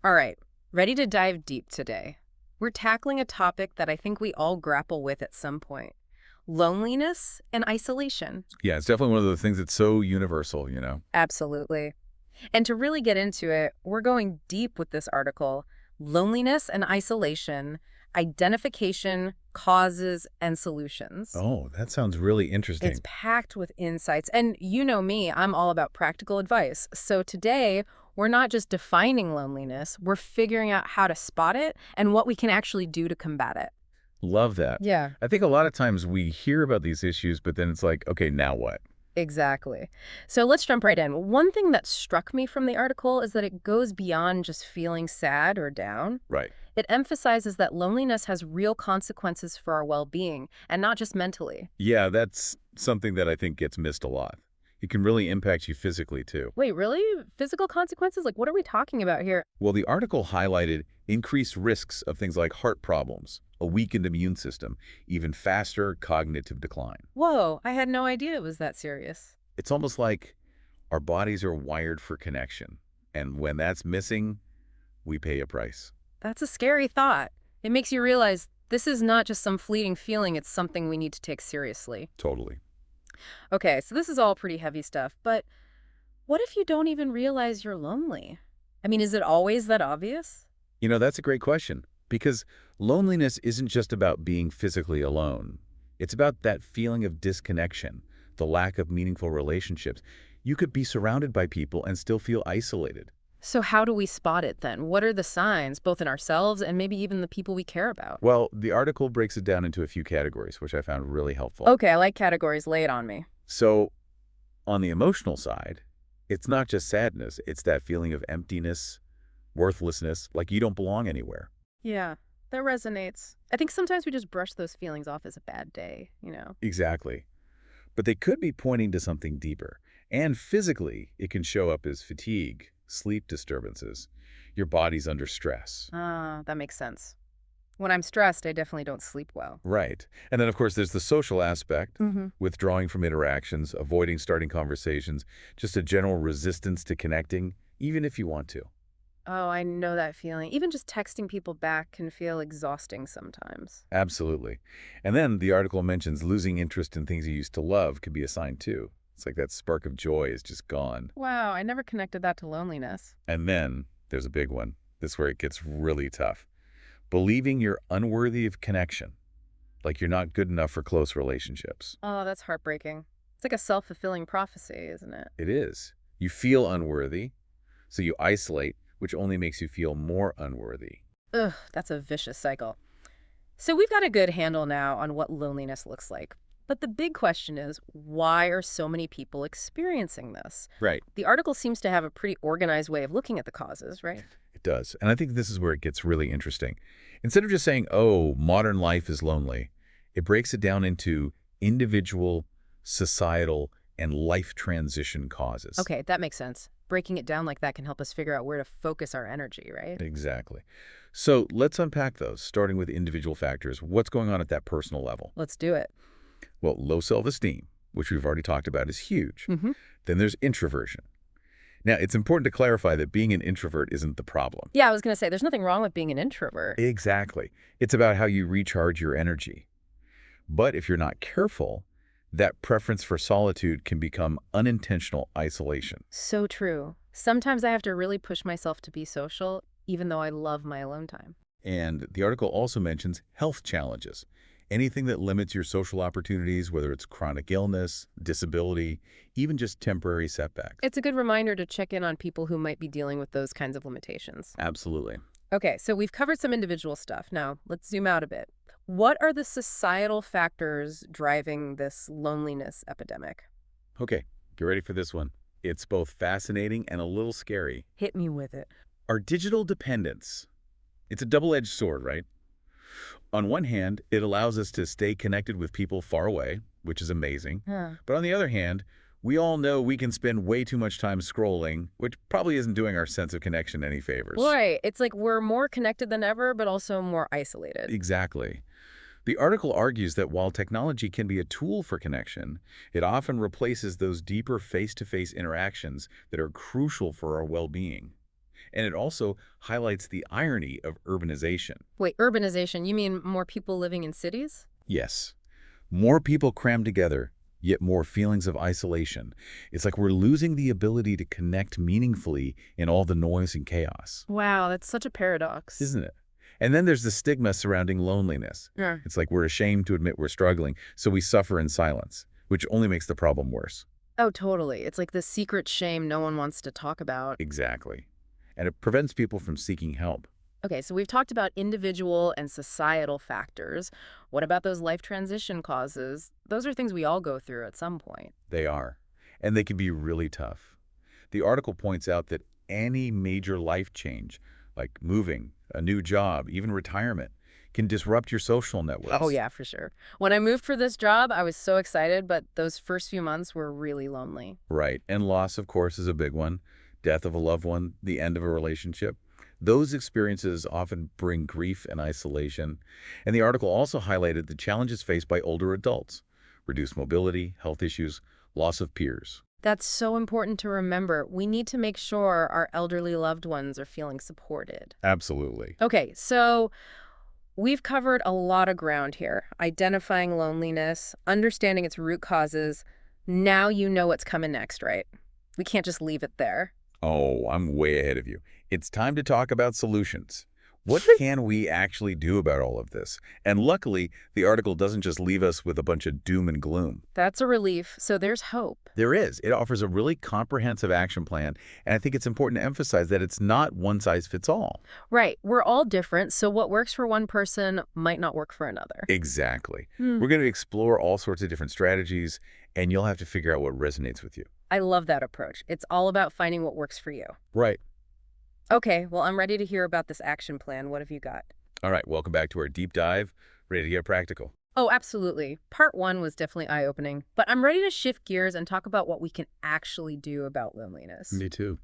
All right, ready to dive deep today. We're tackling a topic that I think we all grapple with at some point: loneliness and isolation. Yeah, it's definitely one of those things that's so universal. Absolutely. And to really get into it, we're going deep with this article: loneliness and isolation, identification, causes, and solutions. Oh, that sounds really It's interesting. packed with insights. And you know me, I'm all about practical advice. So today, we're not just defining loneliness, we're figuring out how to spot it and what we can actually do to combat it. Love that. Yeah, I think a lot of times we hear about these issues, but then it's like, okay, now what? exactly. So let's jump right in. One thing that struck me from the article is that it goes beyond just feeling sad or down. Right. It emphasizes that loneliness has real consequences for our well being and not just mentally. Yeah, that's something that I think gets missed a lot. It can really impact you physically too. Wait, really? Physical consequences? Like, what are we talking about here? Well, the article highlighted increased risks of things like heart problems, a weakened immune system, even faster cognitive decline. Whoa, I had no idea it was that serious. It's almost like our bodies are wired for connection, and when that's missing, we pay a price. That's a scary thought. It makes you realize this is not just some fleeting feeling, it's something we need to take seriously. Totally. Okay, so this is all pretty heavy stuff, but what if you don't even realize you're lonely? I mean, is it always that obvious? That's a great question because loneliness isn't just about being physically alone. It's about that feeling of disconnection, the lack of meaningful relationships. You could be surrounded by people and still feel isolated. So, how do we spot it then? What are the signs, both in ourselves and maybe even the people we care about? Well, the article breaks it down into a few categories, which I found really helpful. Okay, I like categories. Lay it on me. So, on the emotional side, it's not just sadness, it's that feeling of emptiness, worthlessness, like you don't belong anywhere. Yeah, that resonates. I think sometimes we just brush those feelings off as a bad day. Exactly. But they could be pointing to something deeper. And physically, it can show up as fatigue, sleep disturbances, your body's under stress. Ah, that makes sense. When I'm stressed, I definitely don't sleep well. Right. And then, of course, there's the social aspect, Mm-hmm. withdrawing from interactions, avoiding starting conversations, just a general resistance to connecting, even if you want to. Oh, I know that feeling. Even just texting people back can feel exhausting sometimes. Absolutely. And then the article mentions losing interest in things you used to love could be a sign too. It's like that spark of joy is just gone. Wow, I never connected that to loneliness. And then there's a big one. This is where it gets really tough. Believing you're unworthy of connection, like you're not good enough for close relationships. Oh, that's heartbreaking. It's like a self-fulfilling prophecy, isn't it? It is. You feel unworthy, so you isolate, which only makes you feel more unworthy. Ugh, that's a vicious cycle. So we've got a good handle now on what loneliness looks like. But the big question is, why are so many people experiencing this? Right. The article seems to have a pretty organized way of looking at the causes, right? It does. And I think this is where it gets really interesting. Instead of just saying, oh, modern life is lonely, it breaks it down into individual, societal, and life transition causes. Okay, that makes sense. Breaking it down like that can help us figure out where to focus our energy, right? Exactly. So let's unpack those, starting with individual factors. What's going on at that personal level? Let's do it. Well, low self-esteem, which we've already talked about, is huge. Hmm. Then there's introversion. Now, it's important to clarify that being an introvert isn't the problem. Yeah, I was going to say, there's nothing wrong with being an introvert. Exactly. It's about how you recharge your energy. But if you're not careful, that preference for solitude can become unintentional isolation. So true. Sometimes I have to really push myself to be social, even though I love my alone time. And the article also mentions health challenges. Anything that limits your social opportunities, whether it's chronic illness, disability, even just temporary setbacks. It's a good reminder to check in on people who might be dealing with those kinds of limitations. Absolutely. Okay, so we've covered some individual stuff. Now, let's zoom out a bit. What are the societal factors driving this loneliness epidemic? Okay, get ready for this one. It's both fascinating and a little scary. Hit me with it. Our digital dependence. It's a double-edged sword, right? On one hand, it allows us to stay connected with people far away, which is amazing. Huh. But on the other hand, we all know we can spend way too much time scrolling, which probably isn't doing our sense of connection any favors. Right. It's like we're more connected than ever, but also more isolated. Exactly. The article argues that while technology can be a tool for connection, it often replaces those deeper face-to-face interactions that are crucial for our well-being. And it also highlights the irony of urbanization. Wait, urbanization, you mean more people living in cities? Yes, more people crammed together, yet more feelings of isolation. It's like we're losing the ability to connect meaningfully in all the noise and chaos, Wow, that's such a paradox. isn't it? And then there's the stigma surrounding loneliness. Yeah. It's like we're ashamed to admit we're struggling, so we suffer in silence, which only makes the problem worse. Oh, totally. It's like the secret shame no one wants to talk about. Exactly. And it prevents people from seeking help. Okay, so we've talked about individual and societal factors. What about those life transition causes? Those are things we all go through at some point. They are. And they can be really tough. The article points out that any major life change, like moving, a new job, even retirement, can disrupt your social networks. Oh, yeah, for sure. When I moved for this job, I was so excited, but those first few months were really lonely. Right. And loss, of course, is a big one. Death of a loved one, the end of a relationship. Those experiences often bring grief and isolation. And the article also highlighted the challenges faced by older adults: reduced mobility, health issues, loss of peers. That's so important to remember. We need to make sure our elderly loved ones are feeling supported. Absolutely. Okay, so we've covered a lot of ground here. Identifying loneliness, understanding its root causes. Now you know what's coming next, right? We can't just leave it there. Oh, I'm way ahead of you. It's time to talk about solutions. What can we actually do about all of this? And luckily, the article doesn't just leave us with a bunch of doom and gloom. That's a relief. So there's hope. There is. It offers a really comprehensive action plan, and I think it's important to emphasize that it's not one size fits all. Right. We're all different, so what works for one person might not work for another. Exactly. Hmm. We're going to explore all sorts of different strategies, and you'll have to figure out what resonates with you. I love that approach. It's all about finding what works for you. Right. Okay, well, I'm ready to hear about this action plan. What have you got? All right, welcome back to our deep dive. Ready to get practical. Oh, absolutely. Part one was definitely eye-opening, but I'm ready to shift gears and talk about what we can actually do about loneliness. Me too.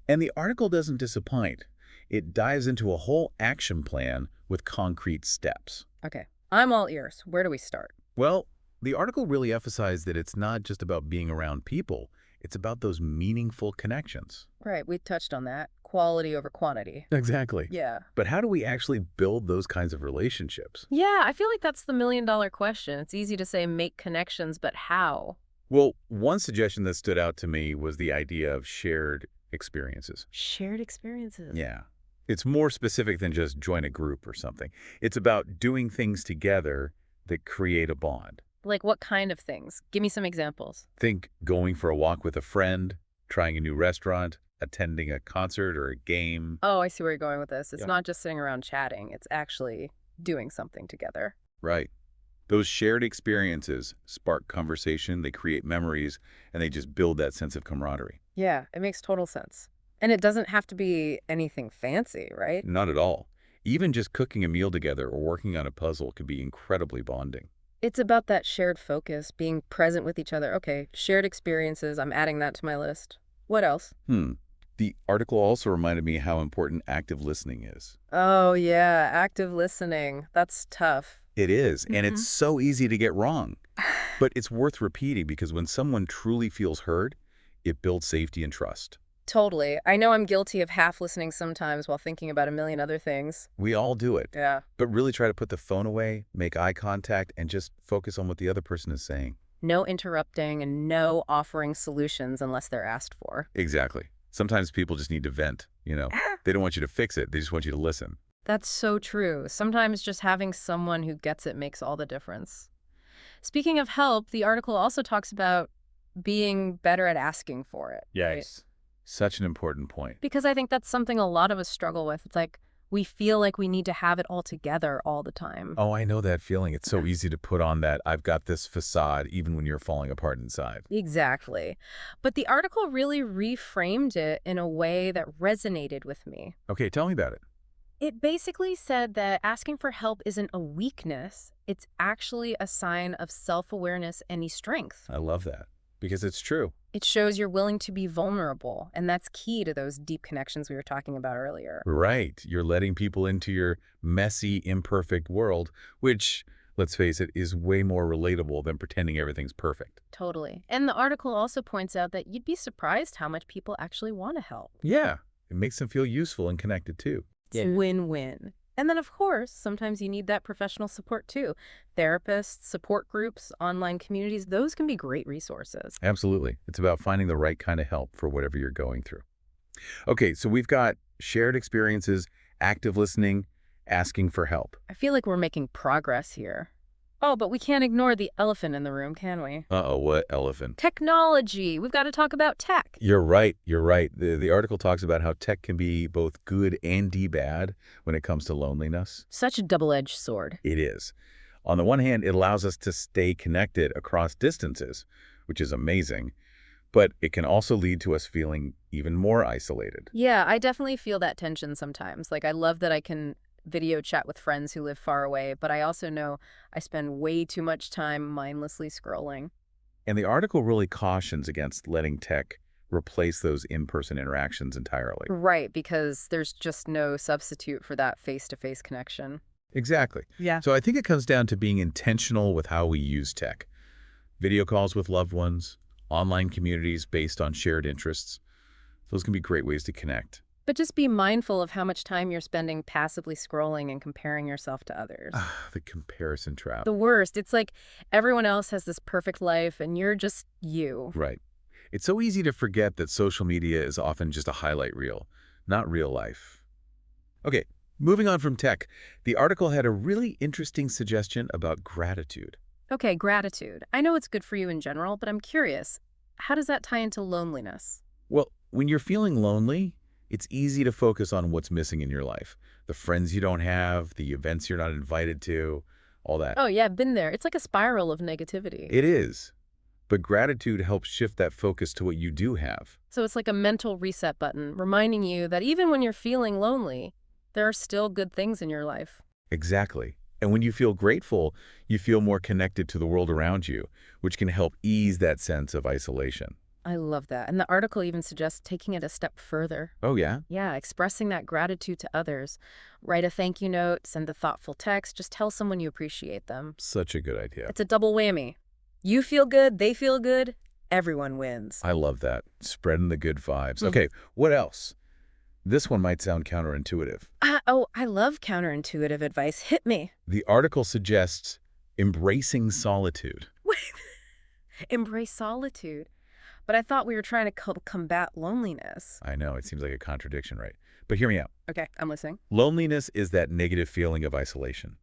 And the article doesn't disappoint. It dives into a whole action plan with concrete steps. Okay, I'm all ears. Where do we start? Well, the article really emphasized that it's not just about being around people. It's about those meaningful connections. Right, we touched on that. Quality over quantity. Exactly. Yeah. But how do we actually build those kinds of relationships? Yeah, I feel like that's the million-dollar question. It's easy to say make connections, but how? Well, one suggestion that stood out to me was the idea of shared experiences. Shared experiences. Yeah. It's more specific than just join a group or something. It's about doing things together that create a bond. Like what kind of things? Give me some examples. Think going for a walk with a friend, trying a new restaurant, attending a concert or a game. Oh, I see where you're going with this. It's Yeah. not just sitting around chatting. It's actually doing something together. Right. Those shared experiences spark conversation, they create memories, and they just build that sense of camaraderie. Yeah, it makes total sense. And it doesn't have to be anything fancy, right? Not at all. Even just cooking a meal together or working on a puzzle can be incredibly bonding. It's about that shared focus, being present with each other. Okay, shared experiences. I'm adding that to my list. What else? The article also reminded me how important active listening is. Oh, yeah, active listening. That's tough. It is, and it's so easy to get wrong. But it's worth repeating because when someone truly feels heard, it builds safety and trust. Totally. I know I'm guilty of half listening sometimes while thinking about a million other things. We all do it. Yeah. But really try to put the phone away, make eye contact, and just focus on what the other person is saying. No interrupting and no offering solutions unless they're asked for. Exactly. Sometimes people just need to vent, you know. They don't want you to fix it. They just want you to listen. That's so true. Sometimes just having someone who gets it makes all the difference. Speaking of help, the article also talks about being better at asking for it. right? Such an important point. Because I think that's something a lot of us struggle with. It's like we feel like we need to have it all together all the time. Oh, I know that feeling. It's so easy to put on that I've got this facade even when you're falling apart inside. Exactly. But the article really reframed it in a way that resonated with me. Okay, tell me about it. It basically said that asking for help isn't a weakness. It's actually a sign of self-awareness and strength. I love that because it's true. It shows you're willing to be vulnerable, and that's key to those deep connections we were talking about earlier. Right. You're letting people into your messy, imperfect world, which, let's face it, is way more relatable than pretending everything's perfect. Totally. And the article also points out that you'd be surprised how much people actually want to help. Yeah. It makes them feel useful and connected too. It's win-win. And then, of course, sometimes you need that professional support too. Therapists, support groups, online communities, those can be great resources. Absolutely. It's about finding the right kind of help for whatever you're going through. Okay, so we've got shared experiences, active listening, asking for help. I feel like we're making progress here. Oh, but we can't ignore the elephant in the room, can we? Uh-oh, what elephant? Technology. We've got to talk about tech. You're right. You're right. The article talks about how tech can be both good and bad when it comes to loneliness. Such a double-edged sword. It is. On the one hand, it allows us to stay connected across distances, which is amazing, but it can also lead to us feeling even more isolated. Yeah, I definitely feel that tension sometimes. Like, I love that I can video chat with friends who live far away, but I also know I spend way too much time mindlessly scrolling. And the article really cautions against letting tech replace those in-person interactions entirely. Right, because there's just no substitute for that face-to-face connection. Exactly. Yeah. So I think it comes down to being intentional with how we use tech. Video calls with loved ones, online communities based on shared interests. Those can be great ways to connect. But just be mindful of how much time you're spending passively scrolling and comparing yourself to others. The comparison trap. The worst. It's like everyone else has this perfect life and you're just you. Right. It's so easy to forget that social media is often just a highlight reel, not real life. Okay, moving on from tech, the article had a really interesting suggestion about gratitude. Okay, gratitude. I know it's good for you in general, but I'm curious. How does that tie into loneliness? Well, when you're feeling lonely, it's easy to focus on what's missing in your life. The friends you don't have, the events you're not invited to, all that. Oh, yeah, I've been there. It's like a spiral of negativity. It is. But gratitude helps shift that focus to what you do have. So it's like a mental reset button, reminding you that even when you're feeling lonely, there are still good things in your life. Exactly. And when you feel grateful, you feel more connected to the world around you, which can help ease that sense of isolation. I love that. And the article even suggests taking it a step further. Oh, yeah? Yeah, expressing that gratitude to others. Write a thank you note, send a thoughtful text, just tell someone you appreciate them. Such a good idea. It's a double whammy. You feel good, they feel good, everyone wins. I love that. Spreading the good vibes. Okay, what else? This one might sound counterintuitive. I love counterintuitive advice. Hit me. The article suggests embracing solitude. Embrace solitude. But I thought we were trying to combat loneliness. I know, it seems like a contradiction, right? But hear me out. Okay, I'm listening. Loneliness is that negative feeling of isolation.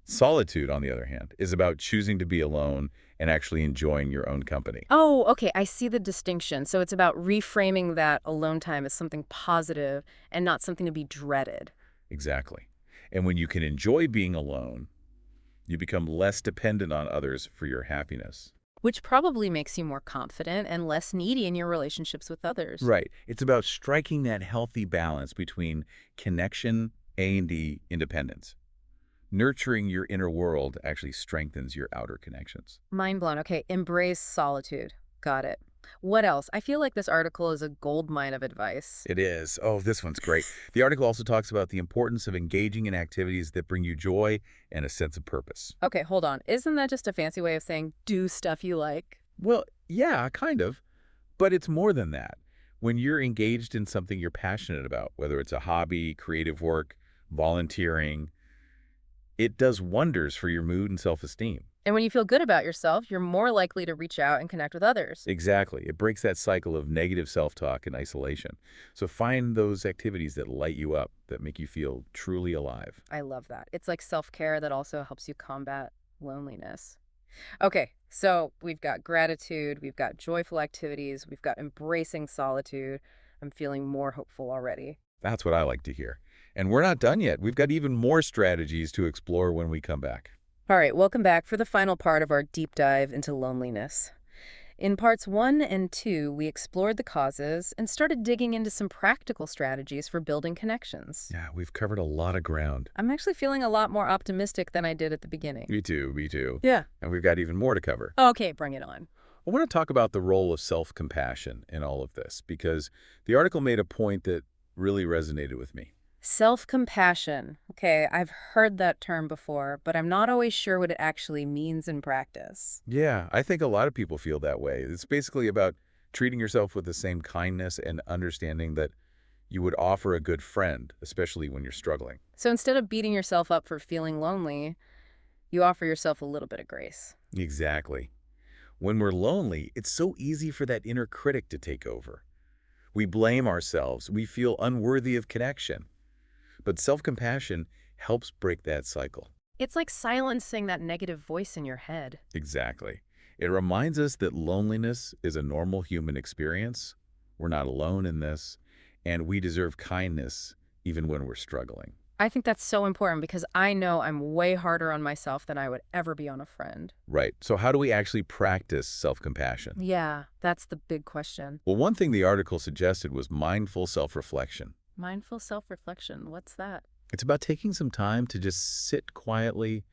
Solitude, on the other hand, is about choosing to be alone and actually enjoying your own company. Oh, okay, I see the distinction. So it's about reframing that alone time as something positive and not something to be dreaded. Exactly. And when you can enjoy being alone, you become less dependent on others for your happiness. Which probably makes you more confident and less needy in your relationships with others. Right. It's about striking that healthy balance between connection and independence. Nurturing your inner world actually strengthens your outer connections. Mind blown. Okay, embrace solitude. Got it. What else? I feel like this article is a goldmine of advice. It is. Oh, this one's great. The article also talks about the importance of engaging in activities that bring you joy and a sense of purpose. Okay, hold on. Isn't that just a fancy way of saying do stuff you like? Well, yeah, kind of. But it's more than that. When you're engaged in something you're passionate about, whether it's a hobby, creative work, volunteering, it does wonders for your mood and self-esteem. And when you feel good about yourself, you're more likely to reach out and connect with others. Exactly. It breaks that cycle of negative self-talk and isolation. So find those activities that light you up, that make you feel truly alive. I love that. It's like self-care that also helps you combat loneliness. Okay, so we've got gratitude, we've got joyful activities, we've got embracing solitude. I'm feeling more hopeful already. That's what I like to hear. And we're not done yet. We've got even more strategies to explore when we come back. All right, welcome back for the final part of our deep dive into loneliness. In parts 1 and 2, we explored the causes and started digging into some practical strategies for building connections. Yeah, we've covered a lot of ground. I'm actually feeling a lot more optimistic than I did at the beginning. Me too, me too. Yeah. And we've got even more to cover. Okay, bring it on. I want to talk about the role of self-compassion in all of this, because the article made a point that really resonated with me. Self-compassion. Okay, I've heard that term before, but I'm not always sure what it actually means in practice. Yeah, I think a lot of people feel that way. It's basically about treating yourself with the same kindness and understanding that you would offer a good friend, especially when you're struggling. So instead of beating yourself up for feeling lonely, you offer yourself a little bit of grace. Exactly. When we're lonely, it's so easy for that inner critic to take over. We blame ourselves. We feel unworthy of connection. But self-compassion helps break that cycle. It's like silencing that negative voice in your head. Exactly. It reminds us that loneliness is a normal human experience. We're not alone in this, and we deserve kindness even when we're struggling. I think that's so important because I know I'm way harder on myself than I would ever be on a friend. Right. So how do we actually practice self-compassion? Yeah, that's the big question. Well, one thing the article suggested was mindful self-reflection. Mindful self-reflection, what's that? It's about taking some time to just sit quietly,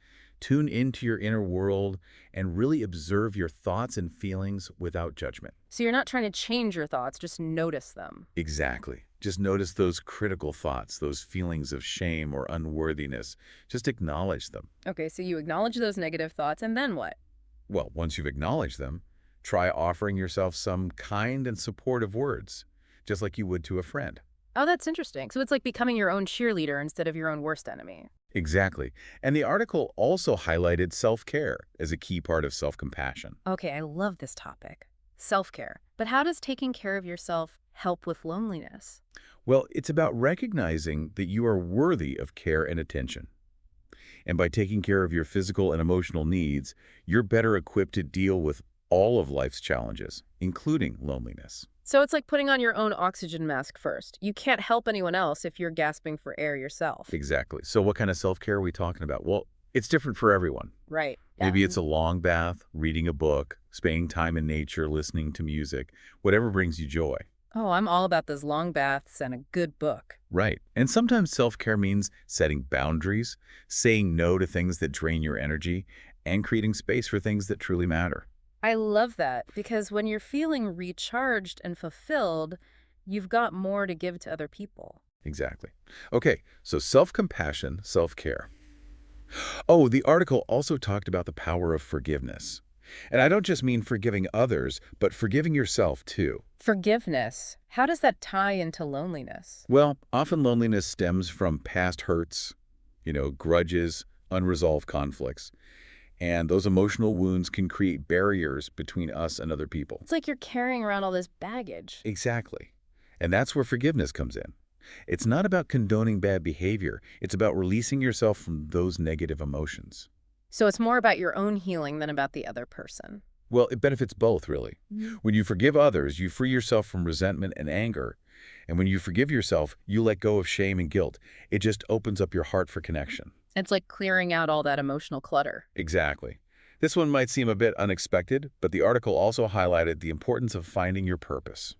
tune into your inner world, and really observe your thoughts and feelings without judgment. So you're not trying to change your thoughts, just notice them. Exactly. Just notice those critical thoughts, those feelings of shame or unworthiness. Just acknowledge them. Okay, so you acknowledge those negative thoughts, and then what? Well, once you've acknowledged them, try offering yourself some kind and supportive words, just like you would to a friend. Oh, that's interesting. So it's like becoming your own cheerleader instead of your own worst enemy. Exactly. And the article also highlighted self-care as a key part of self-compassion. Okay, I love this topic. Self-care. But how does taking care of yourself help with loneliness? Well, it's about recognizing that you are worthy of care and attention. And by taking care of your physical and emotional needs, you're better equipped to deal with all of life's challenges, including loneliness. So it's like putting on your own oxygen mask first. You can't help anyone else if you're gasping for air yourself. Exactly. So what kind of self-care are we talking about? Well, it's different for everyone. Right. Maybe it's a long bath, reading a book, spending time in nature, listening to music, whatever brings you joy. Oh, I'm all about those long baths and a good book. Right. And sometimes self-care means setting boundaries, saying no to things that drain your energy, and creating space for things that truly matter. I love that because when you're feeling recharged and fulfilled, you've got more to give to other people. Exactly. Okay, so self-compassion, self-care. Oh, the article also talked about the power of forgiveness. And I don't just mean forgiving others, but forgiving yourself too. Forgiveness. How does that tie into loneliness? Well, often loneliness stems from past hurts, grudges, unresolved conflicts. And those emotional wounds can create barriers between us and other people. It's like you're carrying around all this baggage. Exactly. And that's where forgiveness comes in. It's not about condoning bad behavior. It's about releasing yourself from those negative emotions. So it's more about your own healing than about the other person. Well, it benefits both, really. When you forgive others, you free yourself from resentment and anger. And when you forgive yourself, you let go of shame and guilt. It just opens up your heart for connection. It's like clearing out all that emotional clutter. Exactly. This one might seem a bit unexpected, but the article also highlighted the importance of finding your purpose.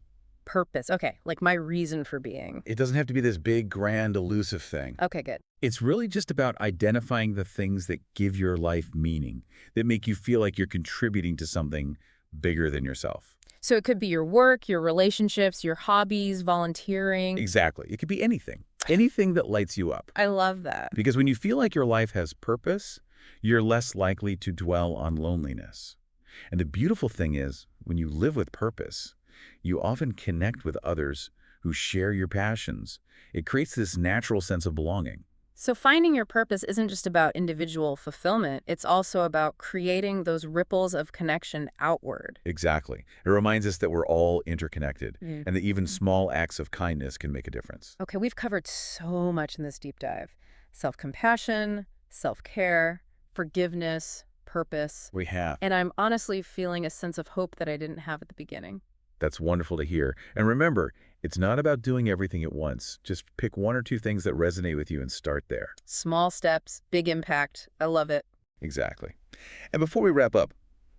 Purpose. Okay, like my reason for being. It doesn't have to be this big, grand, elusive thing. Okay, good. It's really just about identifying the things that give your life meaning, that make you feel like you're contributing to something bigger than yourself. So it could be your work, your relationships, your hobbies, volunteering. Exactly. It could be anything. Anything that lights you up. I love that. Because when you feel like your life has purpose, you're less likely to dwell on loneliness. And the beautiful thing is, when you live with purpose, you often connect with others who share your passions. It creates this natural sense of belonging. So finding your purpose isn't just about individual fulfillment. It's also about creating those ripples of connection outward. Exactly. It reminds us that we're all interconnected Mm. and that even small acts of kindness can make a difference. Okay, we've covered so much in this deep dive. Self-compassion, self-care, forgiveness, purpose. We have. And I'm honestly feeling a sense of hope that I didn't have at the beginning. That's wonderful to hear. And remember, it's not about doing everything at once. Just pick one or two things that resonate with you and start there. Small steps, big impact. I love it. Exactly. And before we wrap up,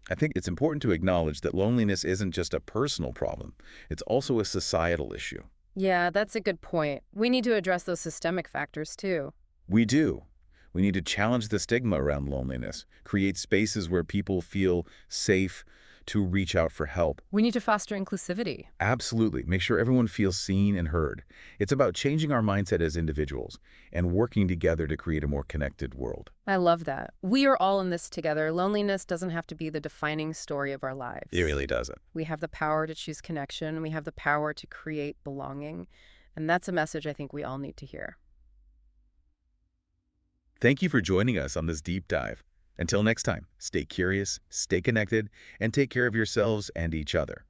I think it's important to acknowledge that loneliness isn't just a personal problem. It's also a societal issue. Yeah, that's a good point. We need to address those systemic factors too. We do. We need to challenge the stigma around loneliness, create spaces where people feel safe to reach out for help. We need to foster inclusivity. Absolutely. Make sure everyone feels seen and heard. It's about changing our mindset as individuals and working together to create a more connected world. I love that. We are all in this together. Loneliness doesn't have to be the defining story of our lives. It really doesn't. We have the power to choose connection. We have the power to create belonging. And that's a message I think we all need to hear. Thank you for joining us on this deep dive. Until next time, stay curious, stay connected, and take care of yourselves and each other.